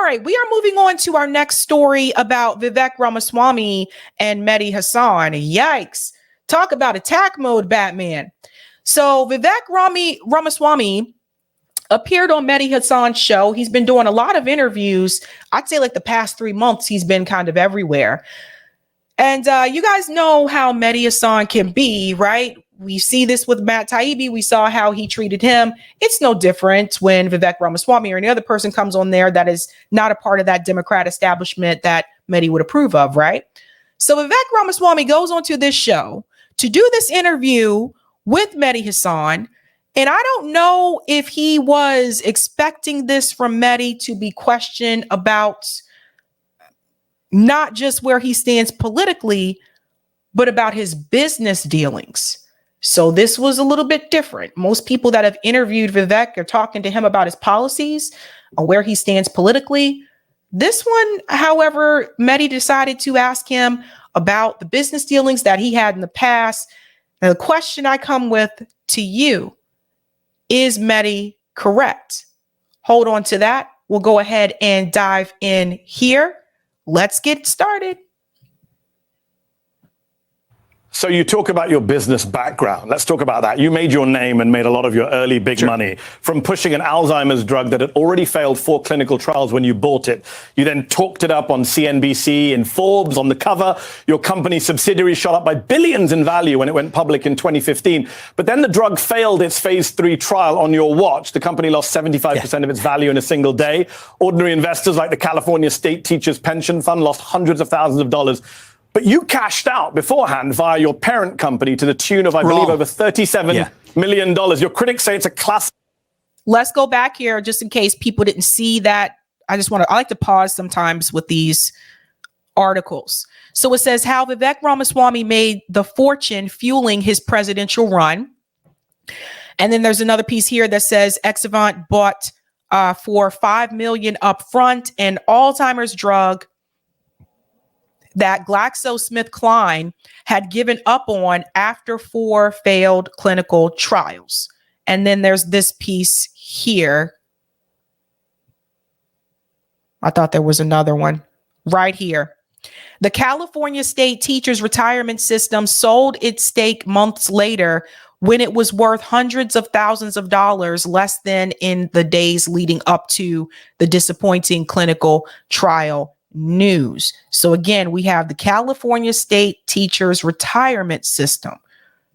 right, we are moving on to our next story about Vivek Ramaswamy and Mehdi Hasan. Yikes. Talk about attack mode, Batman. So Vivek Ramaswamy appeared on Mehdi Hasan's show. He's been doing a lot of interviews. I'd say like the past 3 months, he's been kind of everywhere. And you guys know how Mehdi Hasan can be, right? We see this with Matt Taibbi. We saw how he treated him. It's no different when Vivek Ramaswamy or any other person comes on there that is not a part of that Democrat establishment that Mehdi would approve of, right? So Vivek Ramaswamy goes onto this show to do this interview with Mehdi Hasan. And I don't know if he was expecting this from Mehdi to be questioned about not just where he stands politically, but about his business dealings. So this was a little bit different. Most people that have interviewed Vivek are talking to him about his policies or where he stands politically. This one, however, Mehdi decided to ask him about the business dealings that he had in the past. And the question I come with to you, is Mehdi correct? Hold on to that. We'll go ahead and dive in here. Let's get started. So you talk about your business background. Let's talk about that. You made your name and made a lot of your early big money from pushing an Alzheimer's drug that had already failed 4 clinical trials when you bought it. You then talked it up on CNBC, in Forbes, on the cover. Your company's subsidiary shot up by billions in value when it went public in 2015. But then the drug failed its phase 3 trial on your watch. The company lost 75% of its value in a single day. Ordinary investors like the California State Teachers Pension Fund lost hundreds of thousands of dollars. But you cashed out beforehand via your parent company to the tune of, I believe, over $37 million. Your critics say it's a classic. Let's go back here just in case people didn't see that. I like to pause sometimes with these articles. So it says how Vivek Ramaswamy made the fortune fueling his presidential run. And then there's another piece here that says Exavant bought for $5 million upfront an Alzheimer's drug that GlaxoSmithKline had given up on after 4 failed clinical trials. And then there's this piece here. I thought there was another one right here. The California State Teachers Retirement System sold its stake months later when it was worth hundreds of thousands of dollars less than in the days leading up to the disappointing clinical trial news. So again, we have the California State Teachers Retirement System.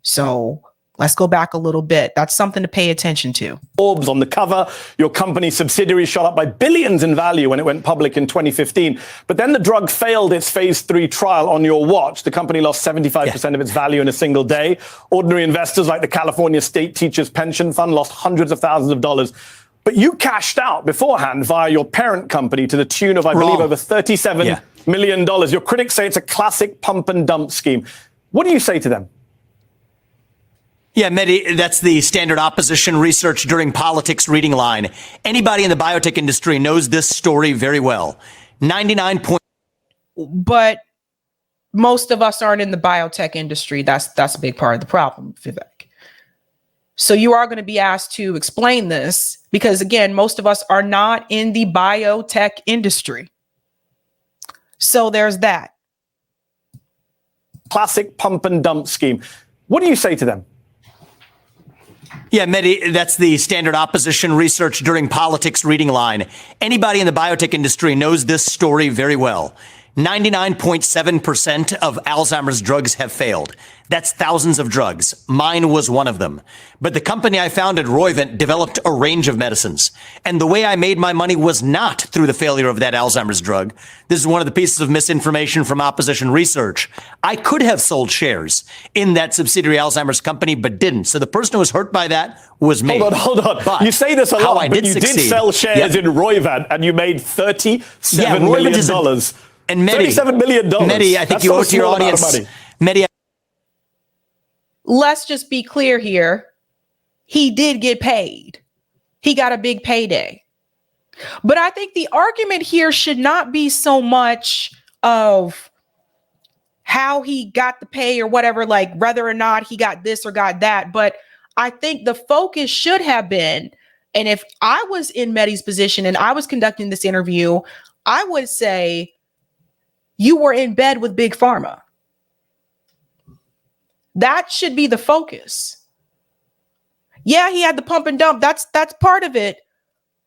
So let's go back a little bit. That's something to pay attention to. Forbes on the cover. Your company's subsidiary shot up by billions in value when it went public in 2015. But then the drug failed its phase 3 trial on your watch. The company lost 75% of its value in a single day. Ordinary investors like the California State Teachers Pension Fund lost hundreds of thousands of dollars. But you cashed out beforehand via your parent company to the tune of, I believe, over $37 million. Your critics say it's a classic pump and dump scheme. What do you say to them? Yeah, Mehdi, that's the standard opposition research during politics reading line. Anybody in the biotech industry knows this story very well. 99 point. But most of us aren't in the biotech industry. That's a big part of the problem, Vivek. So you are going to be asked to explain this because, again, most of us are not in the biotech industry. So there's that. Classic pump and dump scheme. What do you say to them? Yeah, Mehdi, that's the standard opposition research during politics reading line. Anybody in the biotech industry knows this story very well. 99.7% of Alzheimer's drugs have failed. That's thousands of drugs. Mine was one of them. But the company I founded, Roivant, developed a range of medicines. And the way I made my money was not through the failure of that Alzheimer's drug. This is one of the pieces of misinformation from opposition research. I could have sold shares in that subsidiary Alzheimer's company, but didn't. So the person who was hurt by that was me. Hold on. But you say this a lot, but you did sell shares in Roivant and you made $37 million. And Mehdi, $37 million. Mehdi, I think you owe it to your audience. Mehdi, let's just be clear here. He did get paid. He got a big payday. But I think the argument here should not be so much of how he got the pay or whatever, like whether or not he got this or got that. But I think the focus should have been And if I was in Mehdi's position and I was conducting this interview, I would say you were in bed with Big Pharma. That should be the focus. Yeah, he had the pump and dump. That's part of it.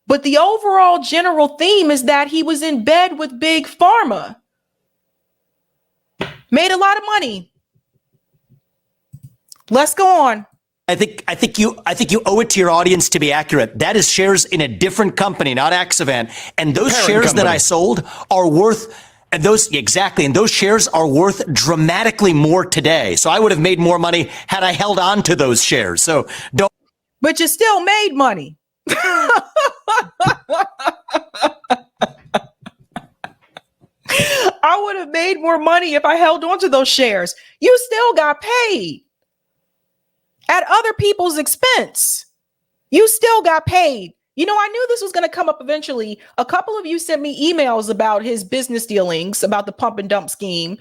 But the overall general theme is that he was in bed with Big Pharma. Made a lot of money. Let's go on. I think you owe it to your audience to be accurate. That is shares in a different company, not Accusation. And those shares that I sold are worth, and those shares are worth dramatically more today. So I would have made more money had I held on to those shares. So don't. But you still made money. I would have made more money if I held on to those shares. You still got paid at other people's expense. You still got paid. You know, I knew this was going to come up eventually. A couple of you sent me emails about his business dealings, about the pump and dump scheme.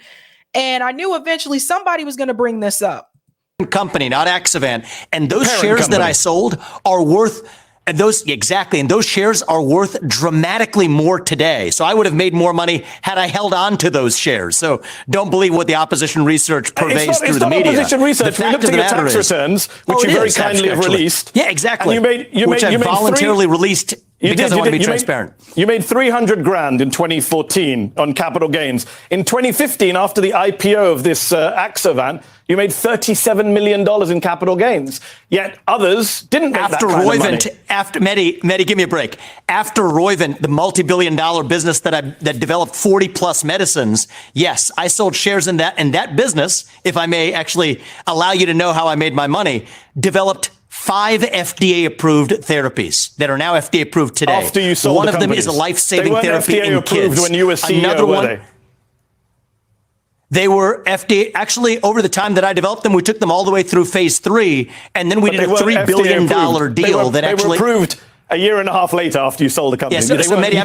And I knew eventually somebody was going to bring this up. Company, not Accusation. And those shares that I sold are worth, and those shares are worth dramatically more today. So I would have made more money had I held on to those shares. So don't believe what the opposition research pervades through the media. It's not opposition research. We looked at your tax returns, which you very kindly have released. Yeah, exactly. And you made voluntarily released because I want to be transparent. You made 300 grand in 2014 on capital gains. In 2015, after the IPO of this Accusation, you made $37 million in capital gains. Yet others didn't make that kind of money. After Mehdi, give me a break. After Roivant, the multi-billion-dollar business that developed 40-plus medicines, yes, I sold shares in that business, if I may actually allow you to know how I made my money, developed 5 FDA-approved therapies that are now FDA-approved today. After you sold one the of them is a life-saving therapy FDA in kids. When you were CEO, Another one, were they were FDA. Actually, over the time that I developed them, we took them all the way through phase 3, and then we did a $3 billion deal that actually they were approved a year and a half later after you sold the company. Yeah, so Mehdi,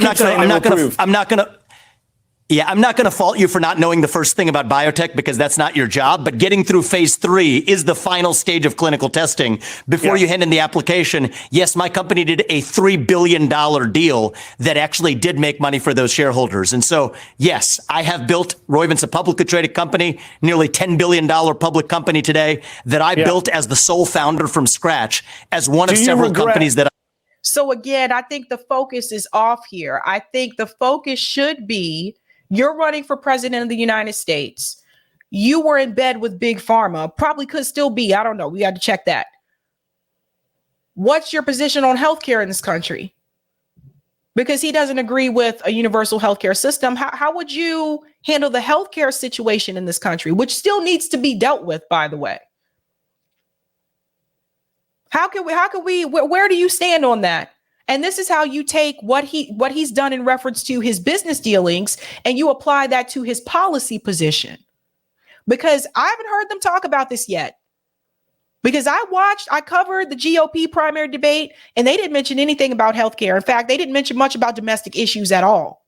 I'm not going to fault you for not knowing the first thing about biotech because that's not your job. But getting through phase 3 is the final stage of clinical testing before you hand in the application. Yes, my company did a $3 billion deal that actually did make money for those shareholders. And so, yes, I have built Roivant's a publicly traded company, nearly $10 billion public company today that I built as the sole founder from scratch as one of several companies that. So again, I think the focus is off here. I think the focus should be you're running for president of the United States. You were in bed with Big Pharma. Probably could still be. I don't know. We got to check that. What's your position on healthcare in this country? Because he doesn't agree with a universal healthcare system. How would you handle the healthcare situation in this country, which still needs to be dealt with, by the way? Where do you stand on that? And this is how you take what he's done in reference to his business dealings and you apply that to his policy position. Because I haven't heard them talk about this yet. Because I covered the GOP primary debate and they didn't mention anything about healthcare. In fact, they didn't mention much about domestic issues at all.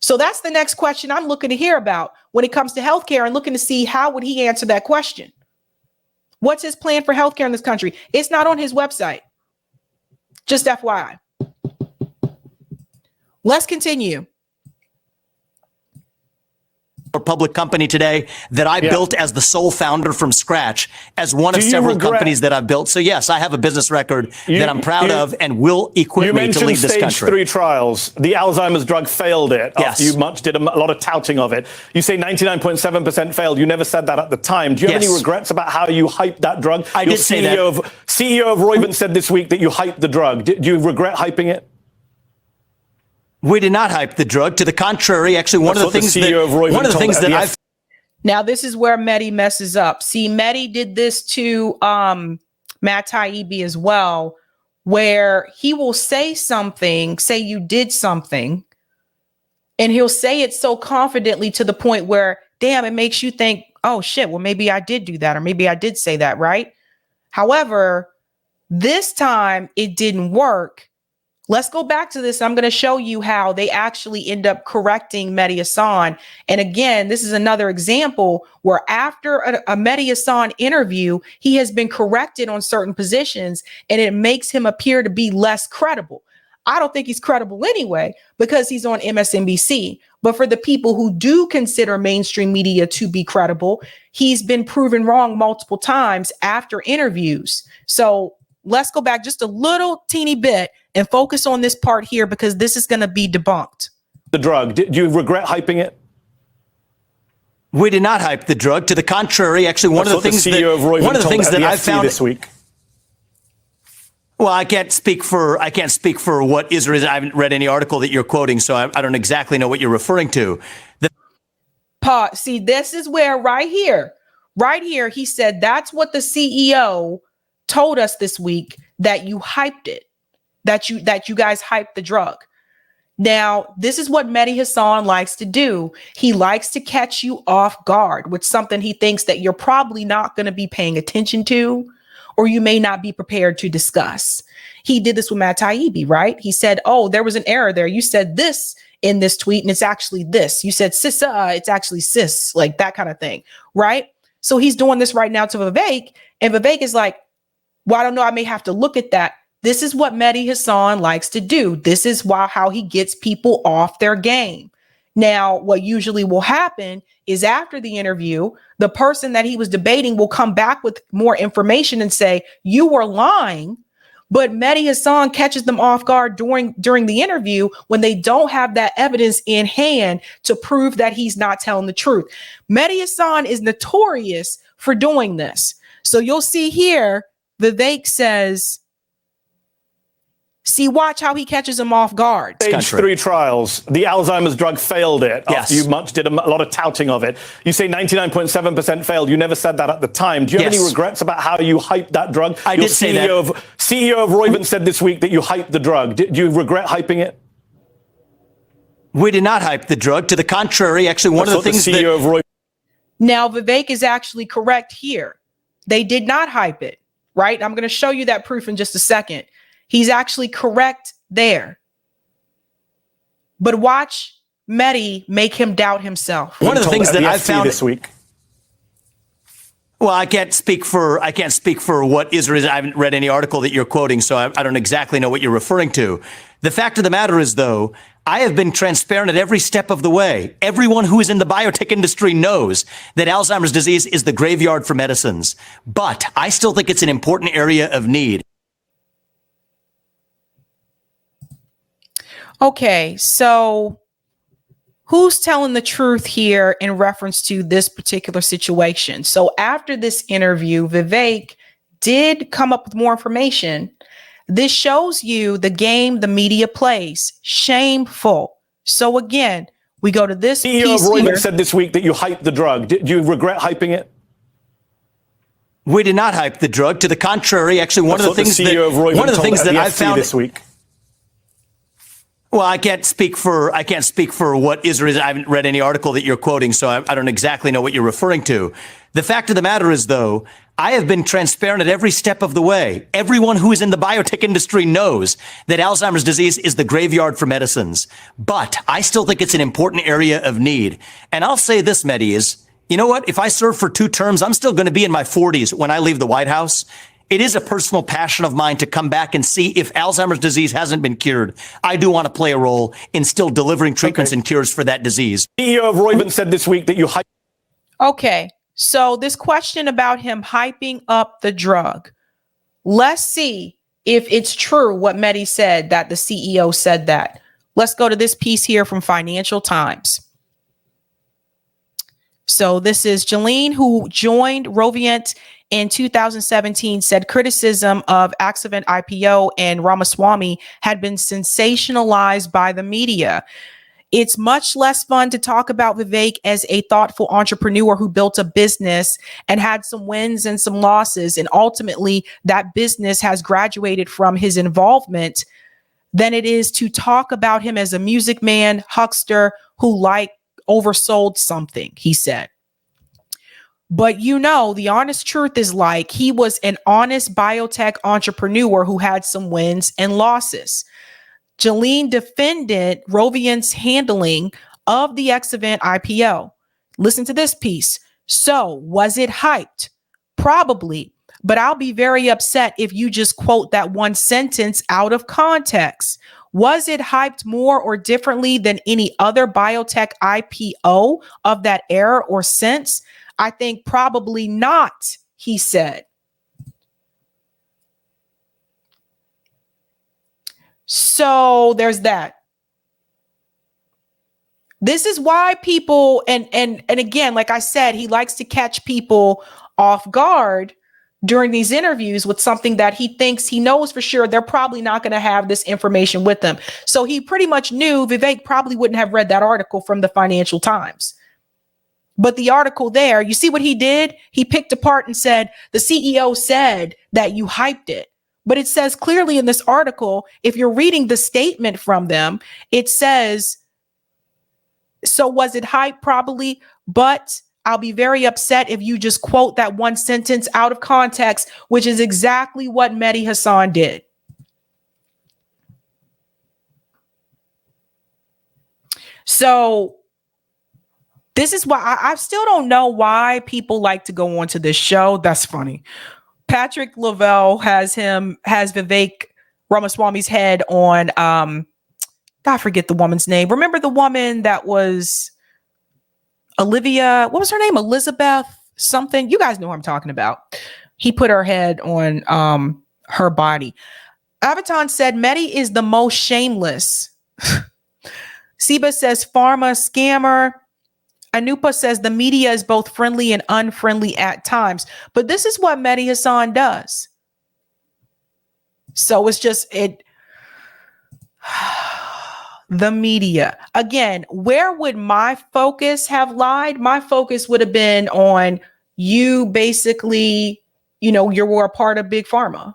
So that's the next question I'm looking to hear about when it comes to healthcare and looking to see how would he answer that question. What's his plan for healthcare in this country? It's not on his website. Just FYI. Let's continue. A public company today that I built as the sole founder from scratch as one of several companies that I've built. So yes, I have a business record that I'm proud of and will equip me to lead this country. You mentioned stage 3 trials. The Alzheimer's drug failed it after you did a lot of touting of it. You say 99.7% failed. You never said that at the time. Do you have any regrets about how you hyped that drug? I did say that. CEO of Roivant said this week that you hyped the drug. Do you regret hyping it? We did not hype the drug. To the contrary, actually, one of the things that I've. Now, this is where Mehdi messes up. See, Mehdi did this to Matt Taibbi as well, where he will say something, say you did something, and he'll say it so confidently to the point where, damn, it makes you think, oh, shit, well, maybe I did do that, or maybe I did say that, right? However, this time it didn't work. Let's go back to this. I'm going to show you how they actually end up correcting Mehdi Hasan. And again, this is another example where after a Mehdi Hasan interview, he has been corrected on certain positions and it makes him appear to be less credible. I don't think he's credible anyway because he's on MSNBC. But for the people who do consider mainstream media to be credible, he's been proven wrong multiple times after interviews. So let's go back just a little teeny bit and focus on this part here because this is going to be debunked. The drug, do you regret hyping it? We did not hype the drug. To the contrary, actually, one of the things that I found this week. Well, I can't speak for what is or isn't. I haven't read any article that you're quoting, so I don't exactly know what you're referring to. See, this is where right here, he said that's what the CEO told us this week, that you hyped it, that you guys hyped the drug. Now, this is what Mehdi Hasan likes to do. He likes to catch you off guard with something he thinks that you're probably not going to be paying attention to, or you may not be prepared to discuss. He did this with Matt Taibbi, right? He said, oh, there was an error there. You said this in this tweet, and it's actually this. You said sis, it's actually sis, like that kind of thing, right? So he's doing this right now to Vivek, and Vivek is like, well, I don't know, I may have to look at that. This is what Mehdi Hasan likes to do. This is how he gets people off their game. Now, what usually will happen is after the interview, the person that he was debating will come back with more information and say, you were lying. But Mehdi Hasan catches them off guard during the interview when they don't have that evidence in hand to prove that he's not telling the truth. Mehdi Hasan is notorious for doing this. So you'll see here, Vivek says, see, watch how he catches them off guard. Stage 3 trials. The Alzheimer's drug failed it. Yes. After you did a lot of touting of it. You say 99.7% failed. You never said that at the time. Do you have any regrets about how you hyped that drug? I did say that. CEO of Roivant said this week that you hyped the drug. Do you regret hyping it? We did not hype the drug. To the contrary, actually, one of the things CEO of Roivant. Now, Vivek is actually correct here. They did not hype it, right? I'm going to show you that proof in just a second. He's actually correct there. But watch Mehdi make him doubt himself. One of the things that I found this week. Well, I can't speak for what is or isn't. I haven't read any article that you're quoting, so I don't exactly know what you're referring to. The fact of the matter is, though, I have been transparent at every step of the way. Everyone who is in the biotech industry knows that Alzheimer's disease is the graveyard for medicines. But I still think it's an important area of need. Okay, so who's telling the truth here in reference to this particular situation? So after this interview, Vivek did come up with more information. This shows you the game the media plays. Shameful. So again, we go to this CEO piece of Roivant here. said this week that you hyped the drug. Do you regret hyping it? We did not hype the drug. To the contrary, actually, one of the things that I found this week. Well, I can't speak for what is or isn't. I haven't read any article that you're quoting, so I don't exactly know what you're referring to. The fact of the matter is, though, I have been transparent at every step of the way. Everyone who is in the biotech industry knows that Alzheimer's disease is the graveyard for medicines. But I still think it's an important area of need. And I'll say this, Mehdi, is, you know what? If I serve for 2 terms, I'm still going to be in my 40s when I leave the White House. It is a personal passion of mine to come back and see if Alzheimer's disease hasn't been cured. I do want to play a role in still delivering treatments and cures for that disease. CEO of Roivant said this week that you hyped. Okay, so this question about him hyping up the drug. Let's see if it's true what Mehdi said, that the CEO said that. Let's go to this piece here from Financial Times. So this is Jolene, who joined Roivant in 2017, said criticism of Accusations IPO and Ramaswamy had been sensationalized by the media. It's much less fun to talk about Vivek as a thoughtful entrepreneur who built a business and had some wins and some losses. And ultimately, that business has graduated from his involvement than it is to talk about him as a music man, huckster who oversold something, he said. But you know, the honest truth is he was an honest biotech entrepreneur who had some wins and losses. Jolene defended Rovian's handling of the X-Event IPO. Listen to this piece. So, was it hyped? Probably, but I'll be very upset if you just quote that one sentence out of context. Was it hyped more or differently than any other biotech IPO of that era or since? I think probably not, he said. So there's that. This is why people, and again, like I said, he likes to catch people off guard during these interviews with something that he thinks he knows for sure they're probably not going to have this information with them. So he pretty much knew Vivek probably wouldn't have read that article from the Financial Times. But the article there, you see what he did? He picked apart and said, the CEO said that you hyped it. But it says clearly in this article, if you're reading the statement from them, it says, so was it hype? Probably, but I'll be very upset if you just quote that one sentence out of context, which is exactly what Mehdi Hasan did. So this is why I still don't know why people like to go onto this show. That's funny. Patrick Lavelle has Vivek Ramaswamy's head on, I forget the woman's name. Remember the woman that was Olivia, what was her name? Elizabeth something. You guys know who I'm talking about. He put her head on her body. Avaton said Mehdi is the most shameless. Seba says pharma scammer. Anupa says the media is both friendly and unfriendly at times. But this is what Mehdi Hasan does. So it's just the media. Again, where would my focus have lied? My focus would have been on you basically, you were a part of Big Pharma.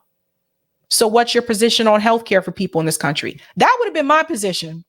So what's your position on healthcare for people in this country? That would have been my position.